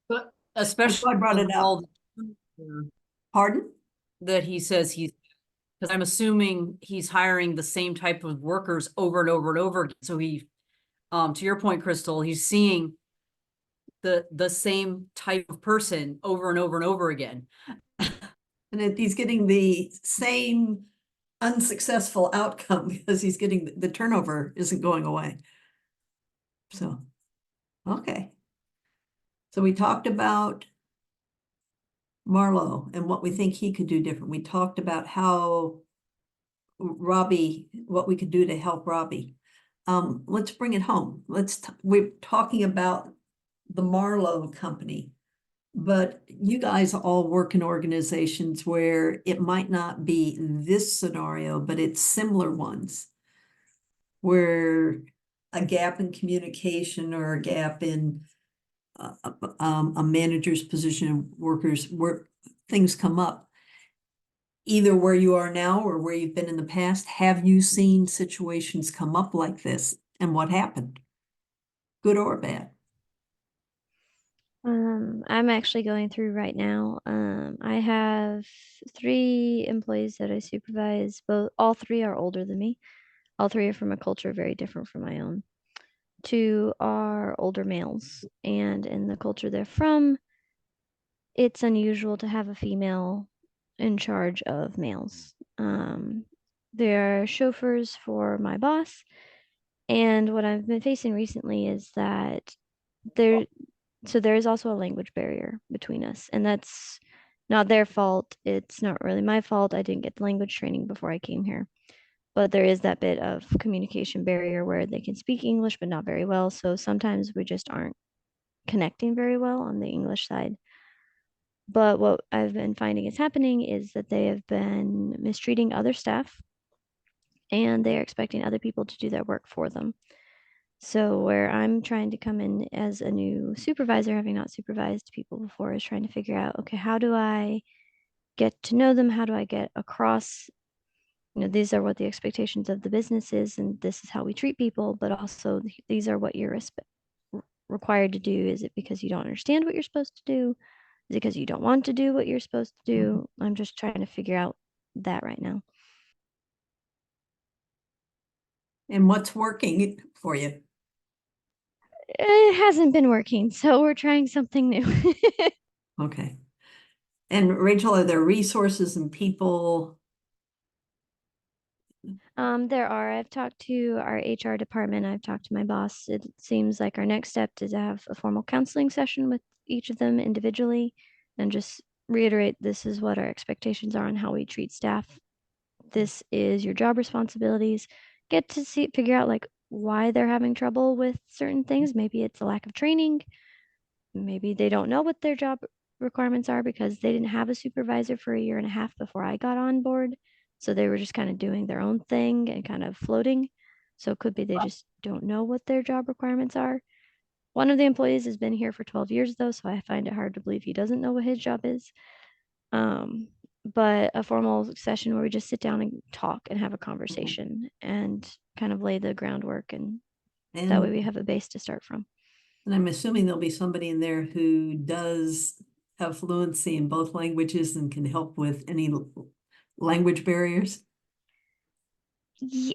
But especially I brought it up. Pardon? That he says he's, because I'm assuming he's hiring the same type of workers over and over and over again. So he, to your point, Crystal, he's seeing the same type of person over and over and over again. And he's getting the same unsuccessful outcome because he's getting the turnover isn't going away. So, okay. So we talked about Marlo and what we think he could do different. We talked about how Robbie, what we could do to help Robbie. Let's bring it home. We're talking about the Marlo company, but you guys all work in organizations where it might not be this scenario, but it's similar ones where a gap in communication or a gap in a manager's position, workers, where things come up. either where you are now or where you've been in the past, have you seen situations come up like this and what happened? Good or bad? I'm actually going through right now. I have 3 employees that I supervise. All 3 are older than me. All 3 are from a culture very different from my own. 2 are older males, and in the culture they're from, it's unusual to have a female in charge of males. They're chauffeurs for my boss, and what I've been facing recently is that there is also a language barrier between us, and that's not their fault. It's not really my fault. I didn't get the language training before I came here. But there is that bit of communication barrier where they can speak English but not very well. So sometimes we just aren't connecting very well on the English side. But what I've been finding is happening is that they have been mistreating other staff, and they're expecting other people to do their work for them. So where I'm trying to come in as a new supervisor, having not supervised people before, is trying to figure out, okay, how do I get to know them? How do I get across, these are what the expectations of the business is, and this is how we treat people, but also these are what you're required to do. Is it because you don't understand what you're supposed to do? Is it because you don't want to do what you're supposed to do? I'm just trying to figure out that right now. And what's working for you? It hasn't been working, so we're trying something new. Okay. And Rachel, are there resources and people? There are. I've talked to our HR department. I've talked to my boss. It seems like our next step is to have a formal counseling session with each of them individually and just reiterate this is what our expectations are on how we treat staff. This is your job responsibilities. Get to figure out like why they're having trouble with certain things. Maybe it's a lack of training. Maybe they don't know what their job requirements are because they didn't have a supervisor for 1.5 years before I got on board. So they were just kind of doing their own thing and kind of floating. So it could be they just don't know what their job requirements are. One of the employees has been here for 12 years though, so I find it hard to believe he doesn't know what his job is. But a formal session where we just sit down and talk and have a conversation and kind of lay the groundwork, and that way we have a base to start from. And I'm assuming there'll be somebody in there who does have fluency in both languages and can help with any language barriers. Yeah,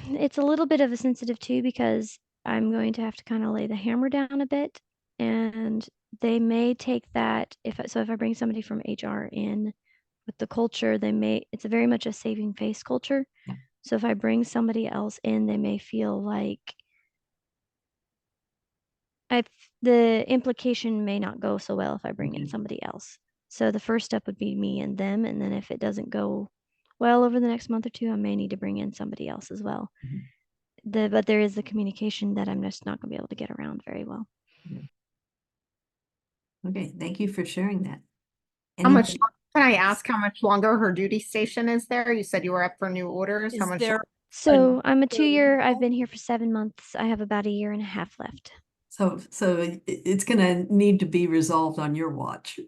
it's a little bit of a sensitive too, because I'm going to have to kind of lay the hammer down a bit, and they may take that if I bring somebody from HR in with the culture, it's a very much a saving face culture. Yeah. So if I bring somebody else in, they may feel like the implication may not go so well if I bring in somebody else. So the first step would be me and them, and then if it doesn't go well over the next month or 2, I may need to bring in somebody else as well. But there is the communication that I'm just not going to be able to get around very well. Okay, thank you for sharing that. How much, can I ask how much longer her duty station is there? You said you were up for new orders. How much? So I'm a 2-year, I've been here for 7 months. I have about 1.5 years left. So it's going to need to be resolved on your watch.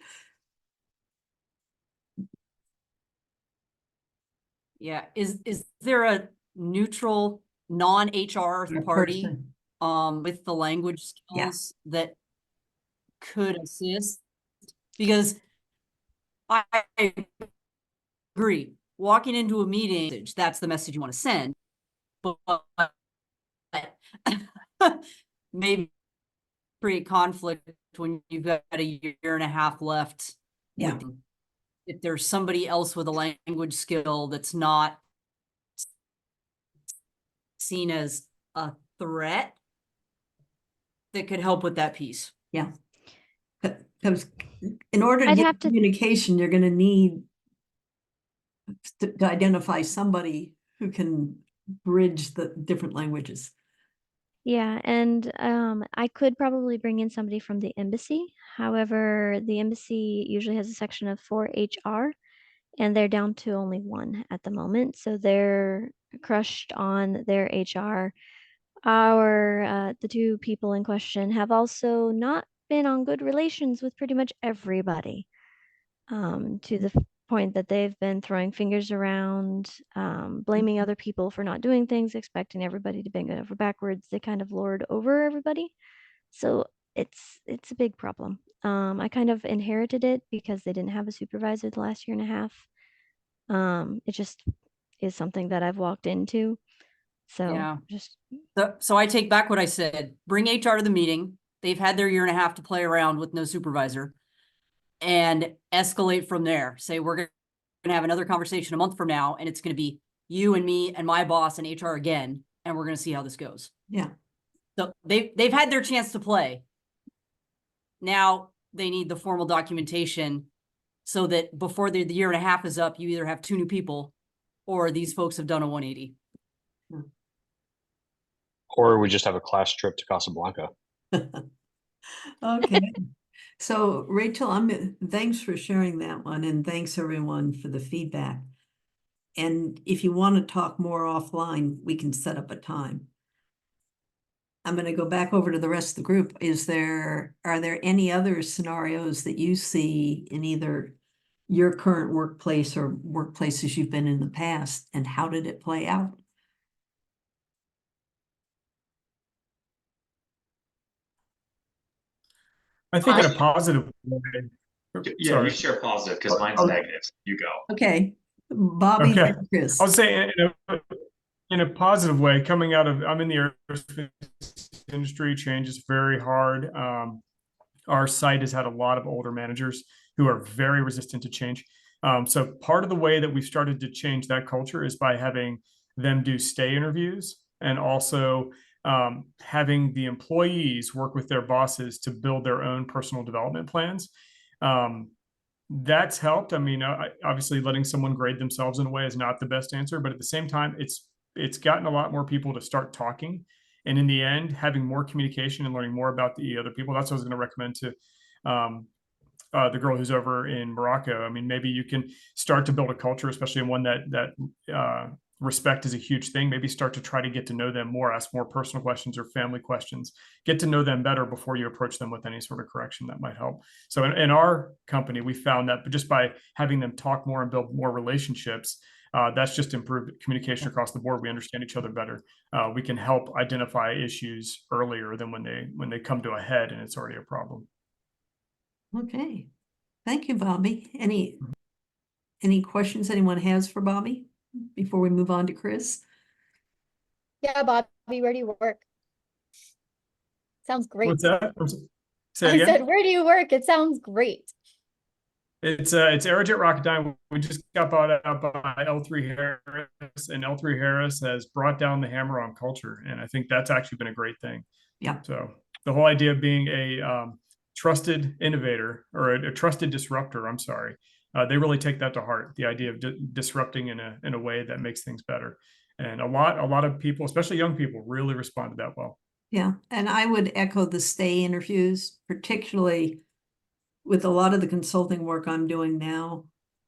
Yeah, is there a neutral non-HR party with the language skills that could assist? Because I agree, walking into a meeting, that's the message you want to send, but maybe create conflict when you've got 1.5 years left. Yeah. If there's somebody else with a language skill that's not seen as a threat that could help with that piece. Yeah. Because in order to get communication, you're going to need to identify somebody who can bridge the different languages. Yeah, and I could probably bring in somebody from the embassy. However, the embassy usually has a section for HR, and they're down to only 1 at the moment. So they're crushed on their HR. The 2 people in question have also not been on good relations with pretty much everybody. To the point that they've been throwing fingers around, blaming other people for not doing things, expecting everybody to bend over backwards. They kind of lord over everybody. So it's a big problem. I kind of inherited it because they didn't have a supervisor the last year and a half. It just is something that I've walked into. So Yeah. just So I take back what I said. Bring HR to the meeting. They've had their year and a half to play around with no supervisor, and escalate from there. Say, we're going to have another conversation a month from now, and it's going to be you and me and my boss and HR again, and we're going to see how this goes. Yeah. So they've had their chance to play. Now they need the formal documentation so that before the year and a half is up, you either have 2 new people or these folks have done a 180. Or we just have a class trip to Casablanca. Okay. So Rachel, thanks for sharing that one, and thanks everyone for the feedback. And if you want to talk more offline, we can set up a time. I'm going to go back over to the rest of the group. Are there any other scenarios that you see in either your current workplace or workplaces you've been in the past, and how did it play out? I think in a positive way. Yeah, Sorry. you share positive because mine's negative. You go. Okay. Bobby, Okay. then Chris. I'll say in a positive way, coming out of, I'm in the aerospace industry, change is very hard. Our site has had a lot of older managers who are very resistant to change. So part of the way that we've started to change that culture is by having them do stay interviews, and also having the employees work with their bosses to build their own personal development plans. That's helped. I mean, obviously letting someone grade themselves in a way is not the best answer, but at the same time, it's gotten a lot more people to start talking. And in the end, having more communication and learning more about the other people. That's what I was going to recommend to the girl who's over in Morocco. I mean, maybe you can start to build a culture, especially in one that respect is a huge thing. Maybe start to try to get to know them more, ask more personal questions or family questions, get to know them better before you approach them with any sort of correction. That might help. So in our company, we found that just by having them talk more and build more relationships, that's just improved communication across the board. We understand each other better. We can help identify issues earlier than when they come to a head and it's already a problem. Okay. Thank you, Bobby. Any questions anyone has for Bobby before we move on to Chris? Yeah, Bobby, where do you work? Sounds great. What's that? Say I again? said, where do you work? It sounds great. It's Aerojet Rocketdyne. We just got bought out by L3 Harris, and L3 Harris has brought down the hammer on culture, and I think that's actually been a great thing. Yeah. So the whole idea of being a trusted innovator or a trusted disruptor, I'm sorry, they really take that to heart. The idea of disrupting in a way that makes things better, and a lot of people, especially young people, really respond to that well. Yeah, and I would echo the stay interviews, particularly with a lot of the consulting work I'm doing now,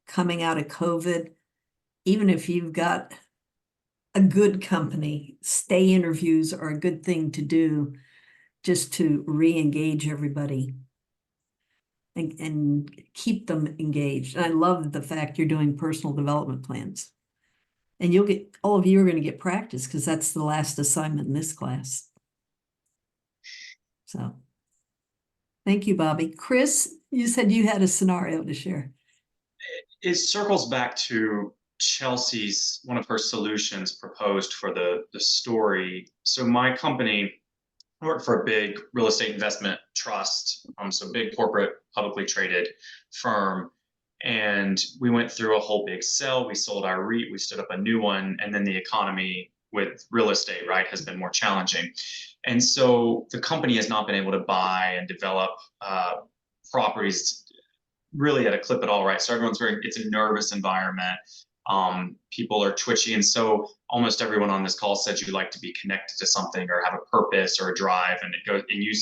coming out of COVID. Even if you've got a good company, stay interviews are a good thing to do just to re-engage everybody and keep them engaged. And I love the fact you're doing personal development plans. And all of you are going to get practice because that's the last assignment in this class. So thank you, Bobby. Chris, you said you had a scenario to share. It circles back to Chelsea's, one of her solutions proposed for the story. So my company, I work for a big real estate investment trust, so big corporate publicly traded firm. And we went through a whole big sell. We sold our REIT, we stood up a new one, and then the economy with real estate, right, has been more challenging. And so the company has not been able to buy and develop properties really at a clip at all, right? So it's a nervous environment. People are twitchy. And so almost everyone on this call said you'd like to be connected to something or have a purpose or a drive. And you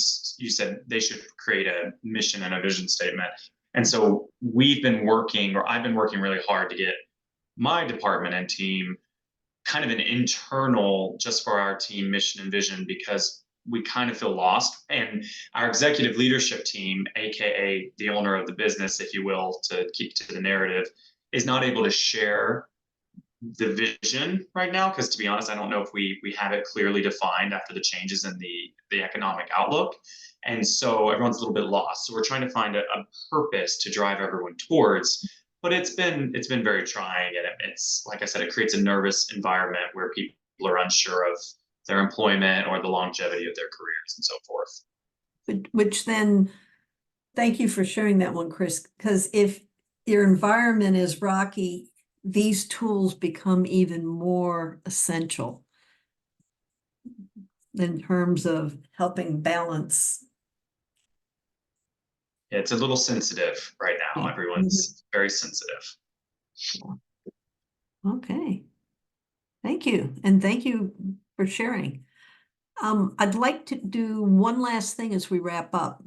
said they should create a mission and a vision statement. And so I've been working really hard to get my department and team kind of an internal, just for our team, mission and vision, because we kind of feel lost. And our executive leadership team, AKA the owner of the business, if you will, to keep to the narrative, is not able to share the vision right now, because to be honest, I don't know if we have it clearly defined after the changes in the economic outlook. And so everyone's a little bit lost. So we're trying to find a purpose to drive everyone towards, but it's been very trying. And it's, like I said, it creates a nervous environment where people are unsure of their employment or the longevity of their careers and so forth. Which then, thank you for sharing that one, Chris, because if your environment is rocky, these tools become even more essential in terms of helping balance. Yeah, it's a little sensitive right now. Yeah. Everyone's very sensitive. Okay. Thank you. And thank you for sharing. I'd like to do one last thing as we wrap up.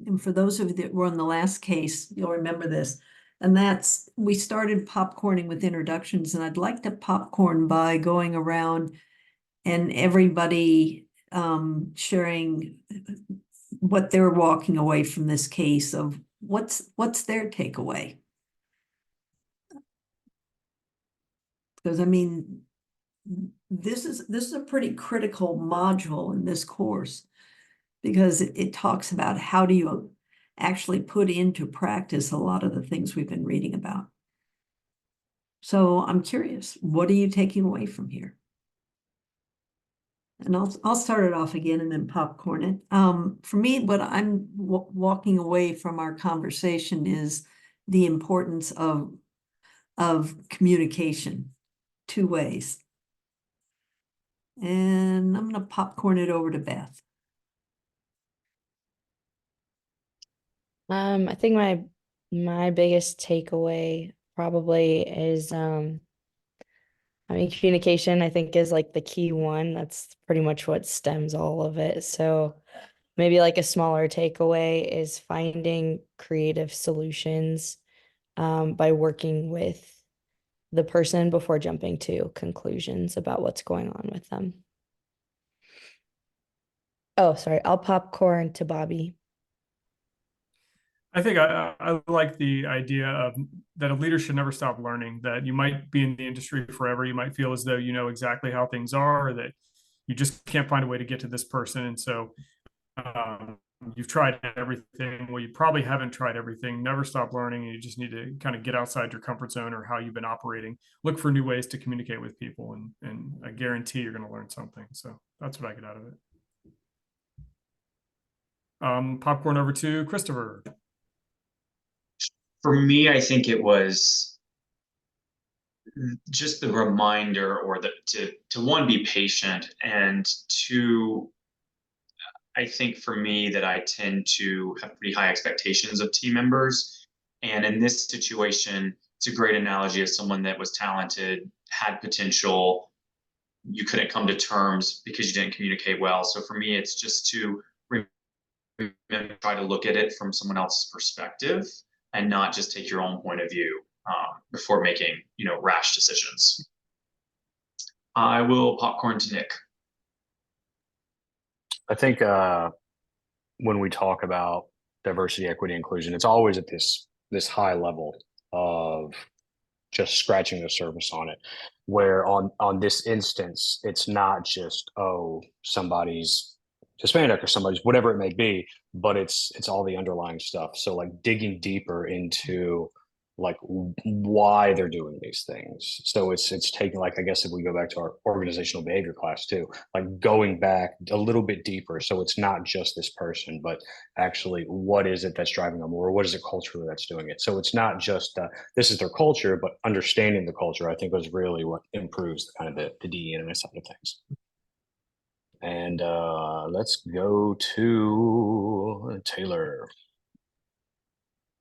And for those of you that were on the last case, you'll remember this. And that's, we started popcorning with introductions, and I'd like to popcorn by going around and everybody sharing what they're walking away from this case of what's their takeaway. Because I mean, this is a pretty critical module in this course, because it talks about how do you actually put into practice a lot of the things we've been reading about. So I'm curious, what are you taking away from here? And I'll start it off again and then popcorn it. For me, what I'm walking away from our conversation is the importance of communication, two ways. And I'm going to popcorn it over to Beth. I think my biggest takeaway probably is I mean, communication, I think, is like the key one. That's pretty much what stems all of it. So maybe like a smaller takeaway is finding creative solutions by working with the person before jumping to conclusions about what's going on with them. Oh, sorry, I'll popcorn to Bobby. I think I like the idea of that a leader should never stop learning, that you might be in the industry forever. You might feel as though you know exactly how things are, or that you just can't find a way to get to this person. And so you've tried everything. Well, you probably haven't tried everything. Never stop learning. You just need to kind of get outside your comfort zone or how you've been operating. Look for new ways to communicate with people, and I guarantee you're going to learn something. So that's what I get out of it. Popcorn over to Christopher. For me, I think it was just the reminder, or to one, be patient, and two, I think for me that I tend to have pretty high expectations of team members. And in this situation, it's a great analogy of someone that was talented, had potential. You couldn't come to terms because you didn't communicate well. So for me, it's just to try to look at it from someone else's perspective and not just take your own point of view before making, rash decisions. I will popcorn to Nick. I think when we talk about diversity, equity, inclusion, it's always at this high level of just scratching the surface on it, where on this instance, it's not just, oh, somebody's Hispanic or somebody's whatever it may be, but it's all the underlying stuff. So like digging deeper into like why they're doing these things. So it's taking, like, I guess if we go back to our organizational behavior class too, like going back a little bit deeper. So it's not just this person, but actually what is it that's driving them, or what is it culturally that's doing it? So it's not just this is their culture, but understanding the culture, I think, was really what improves kind of the DE&I side of things. And let's go to Taylor.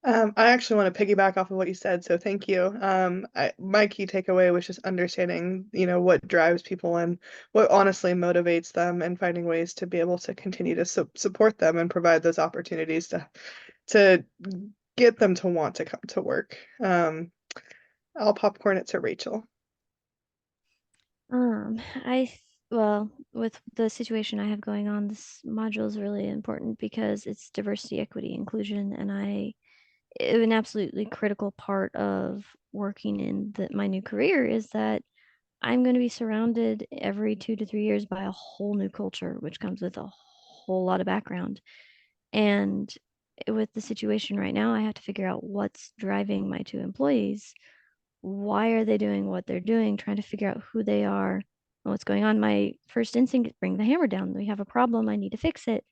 I actually want to piggyback off of what you said, so thank you. My key takeaway was just understanding, what drives people and what honestly motivates them, and finding ways to be able to continue to support them and provide those opportunities to get them to want to come to work. I'll popcorn it to Rachel. Well, with the situation I have going on, this module is really important because it's diversity, equity, inclusion, and an absolutely critical part of working in my new career is that I'm going to be surrounded every 2 to 3 years by a whole new culture, which comes with a whole lot of background. And with the situation right now, I have to figure out what's driving my 2 employees. Why are they doing what they're doing? Trying to figure out who they are and what's going on. My first instinct is bring the hammer down. We have a problem. I need to fix it.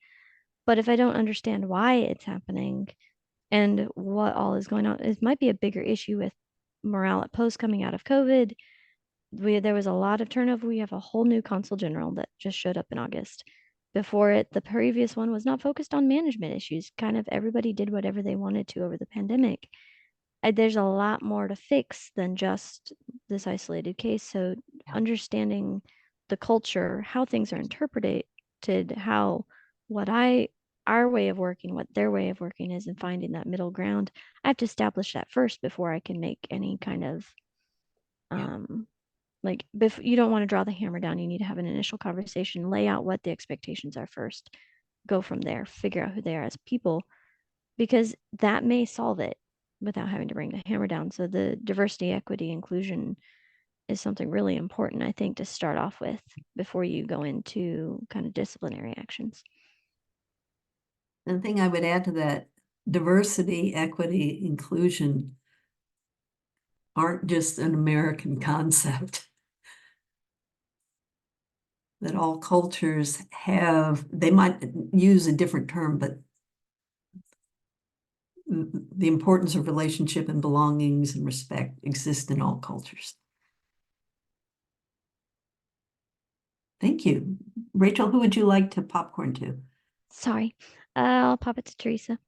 But if I don't understand why it's happening and what all is going on, it might be a bigger issue with morale at post coming out of COVID. There was a lot of turnover. We have a whole new consul general that just showed up in August. Before it, the previous one was not focused on management issues. Kind of everybody did whatever they wanted to over the pandemic. There's a lot more to fix than just this isolated case. So understanding the culture, how things are interpreted, how our way of working, what their way of working is, and finding that middle ground. I have to establish that first before I can make any kind of you don't want to draw the hammer down. You need to have an initial conversation, lay out what the expectations are first, go from there, figure out who they are as people, because that may solve it without having to bring the hammer down. So the diversity, equity, inclusion is something really important, I think, to start off with before you go into kind of disciplinary actions. The thing I would add to that, diversity, equity, inclusion aren't just an American concept. That all cultures have, they might use a different term, but the importance of relationship and belongings and respect exist in all cultures. Thank you. Rachel, who would you like to popcorn to? Sorry, I'll pop it to Teresa.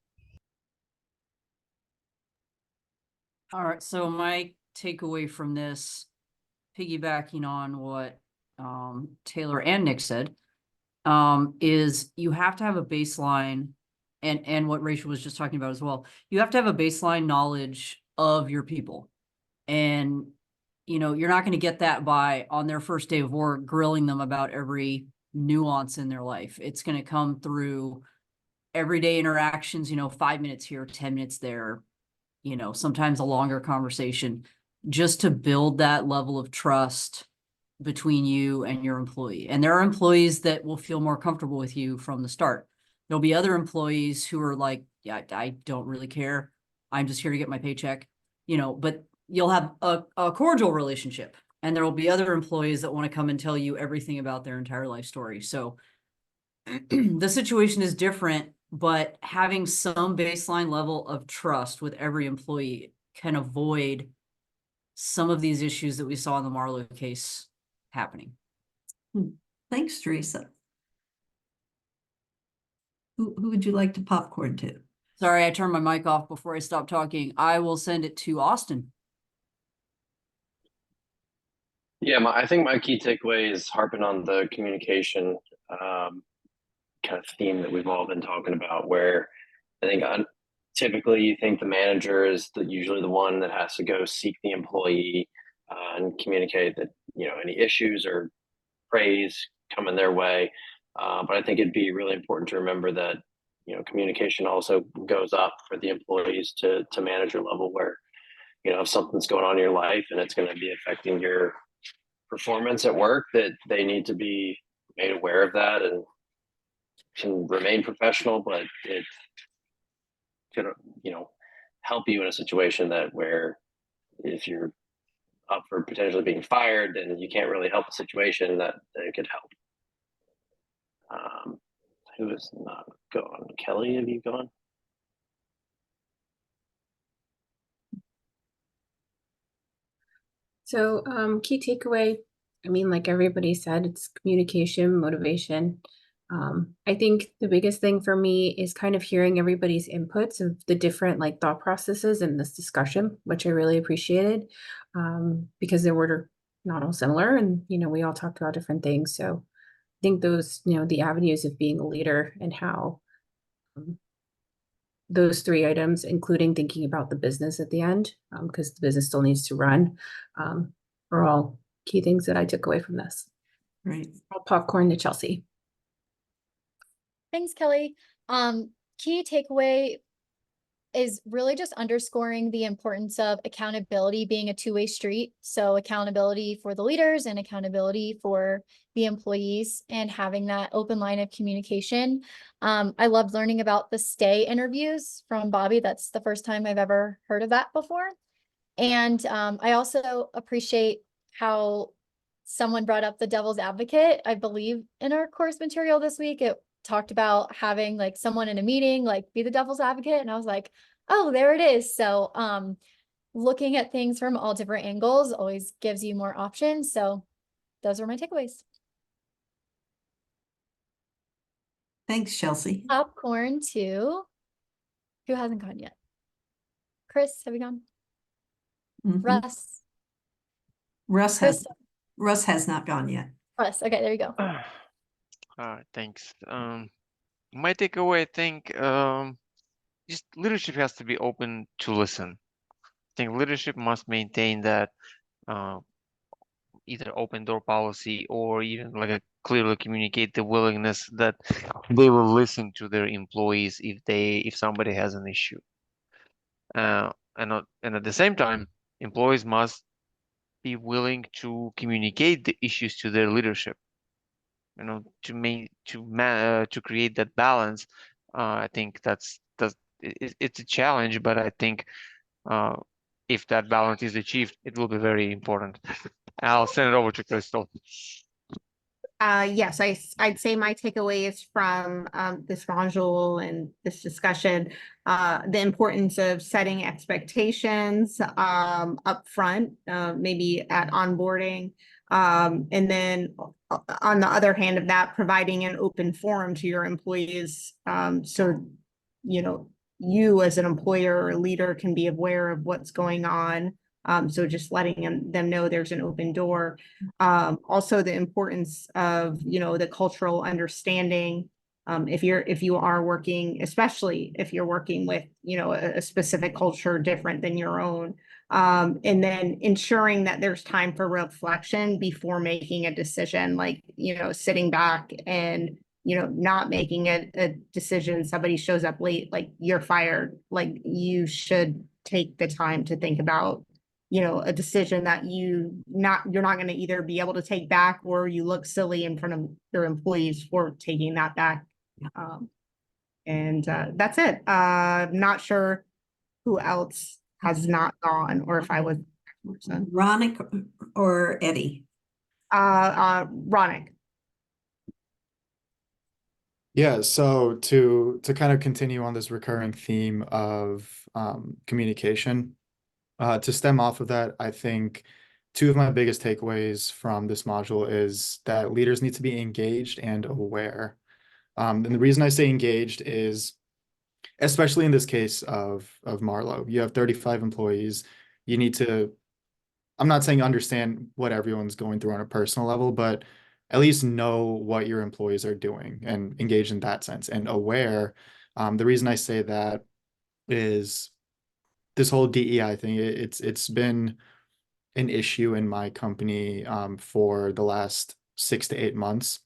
All right, so my takeaway from this, piggybacking on what Taylor and Nick said, is you have to have a baseline, and what Rachel was just talking about as well. You have to have a baseline knowledge of your people. And, you're not going to get that by on their first day of work, grilling them about every nuance in their life. It's going to come through everyday interactions, 5 minutes here, 10 minutes there, sometimes a longer conversation, just to build that level of trust between you and your employee. And there are employees that will feel more comfortable with you from the start. There'll be other employees who are like, yeah, I don't really care. I'm just here to get my paycheck, but you'll have a cordial relationship. And there will be other employees that want to come and tell you everything about their entire life story. So the situation is different, but having some baseline level of trust with every employee can avoid some of these issues that we saw in the Marlowe case happening. Thanks, Teresa. Who would you like to popcorn to? Sorry, I turned my mic off before I stopped talking. I will send it to Austin. Yeah, I think my key takeaway is harping on the communication kind of theme that we've all been talking about, where I think typically you think the manager is usually the one that has to go seek the employee and communicate that, any issues or praise coming their way. But I think it'd be really important to remember that, communication also goes up for the employees to manager level, where, if something's going on in your life and it's going to be affecting your performance at work, that they need to be made aware of that and can remain professional, but it could, help you in a situation where if you're up for potentially being fired, then you can't really help the situation that it could help. Who is not gone? Kelly, have you gone? So key takeaway, like everybody said, it's communication, motivation. I think the biggest thing for me is kind of hearing everybody's inputs of the different thought processes in this discussion, which I really appreciated, because they were not all similar, and we all talked about different things. So I think those, the avenues of being a leader and how those 3 items, including thinking about the business at the end, because the business still needs to run, are all key things that I took away from this. Right. I'll popcorn to Chelsea. Thanks, Kelly. Key takeaway, is really just underscoring the importance of accountability being a two-way street. So accountability for the leaders and accountability for the employees, and having that open line of communication. I loved learning about the stay interviews from Bobby. That's the first time I've ever heard of that before. And I also appreciate how someone brought up the devil's advocate. I believe in our course material this week, it talked about having like someone in a meeting, like be the devil's advocate. And I was like, oh, there it is. So looking at things from all different angles always gives you more options. So those are my takeaways. Thanks, Chelsea. Popcorn to who hasn't gone yet? Chris, have you gone? Russ. Russ Crystal. has not gone yet. Russ. Okay, there you go. All right, thanks. My takeaway, I think, just leadership has to be open to listen. I think leadership must maintain that either open door policy or even like a clearly communicate the willingness that they will listen to their employees if somebody has an issue. And at the same time, employees must be willing to communicate the issues to their leadership. You know, to create that balance. I think it's a challenge, but I think if that balance is achieved, it will be very important. I'll send it over to Crystal. Yes, I'd say my takeaways from this module and this discussion, the importance of setting expectations up front, maybe at onboarding, and then on the other hand of that, providing an open forum to your employees, so you as an employer or leader can be aware of what's going on. So just letting them know there's an open door. Also the importance of, the cultural understanding. If you are working, especially if you're working with, a specific culture different than your own. And then ensuring that there's time for reflection before making a decision, like, sitting back and, not making a decision. Somebody shows up late, like you're fired, like you should take the time to think about, a decision that you're not going to either be able to take back, or you look silly in front of your employees for taking that back. And that's it. I'm not sure who else has not gone, or if I was Ronick or Eddie? Ronick. Yeah, so to kind of continue on this recurring theme of communication, to stem off of that, I think two of my biggest takeaways from this module is that leaders need to be engaged and aware. And the reason I say engaged is, especially in this case of Marlowe, you have 35 employees. You need to, I'm not saying understand what everyone's going through on a personal level, but at least know what your employees are doing and engage in that sense. And aware, the reason I say that is this whole DEI thing. It's been an issue in my company for the last 6 to 8 months,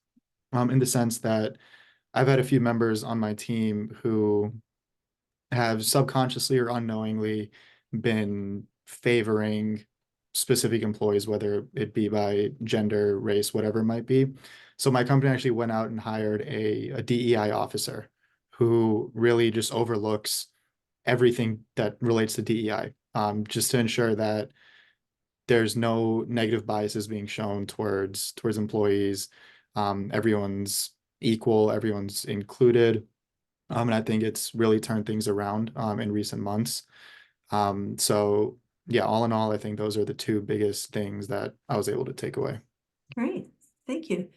in the sense that I've had a few members on my team who have subconsciously or unknowingly been favoring specific employees, whether it be by gender, race, whatever it might be. So my company actually went out and hired a DEI officer who really just overlooks everything that relates to DEI, just to ensure that there's no negative biases being shown towards employees. Everyone's equal, everyone's included. And I think it's really turned things around in recent months. So yeah, all in all, I think those are the two biggest things that I was able to take away. Great, thank you.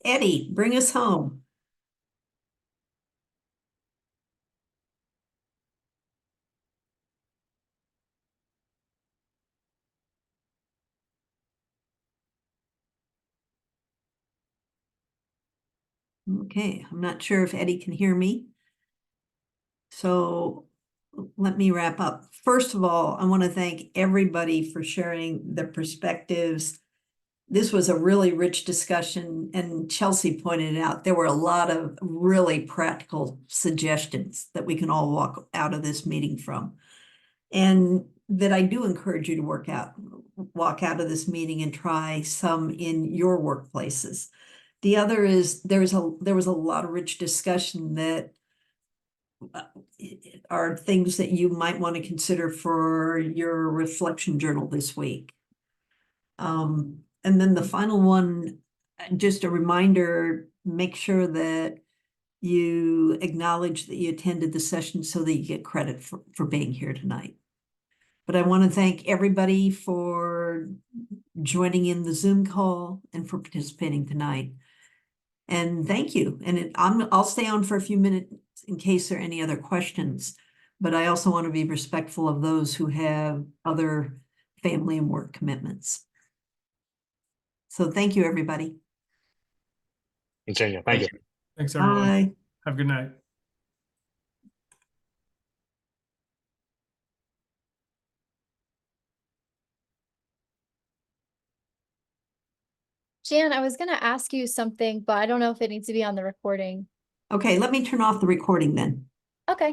Eddie, bring us home. Okay, I'm not sure if Eddie can hear me. So let me wrap up. First of all, I want to thank everybody for sharing their perspectives, this was a really rich discussion, and Chelsea pointed out there were a lot of really practical suggestions that we can all walk out of this meeting from. And that I do encourage you to walk out of this meeting and try some in your workplaces. The other is there was a lot of rich discussion that are things that you might want to consider for your reflection journal this week. And then the final one, just a reminder, make sure that you acknowledge that you attended the session so that you get credit for being here tonight. But I want to thank everybody for joining in the Zoom call and for participating tonight. And thank you. And I'll stay on for a few minutes in case there are any other questions. But I also want to be respectful of those who have other family and work commitments. So thank you, everybody. Continue. Thank you. Thanks, everyone. Bye. Have a good night. Jan, I was gonna ask you something, but I don't know if it needs to be on the recording. Okay, let me turn off the recording then. Okay.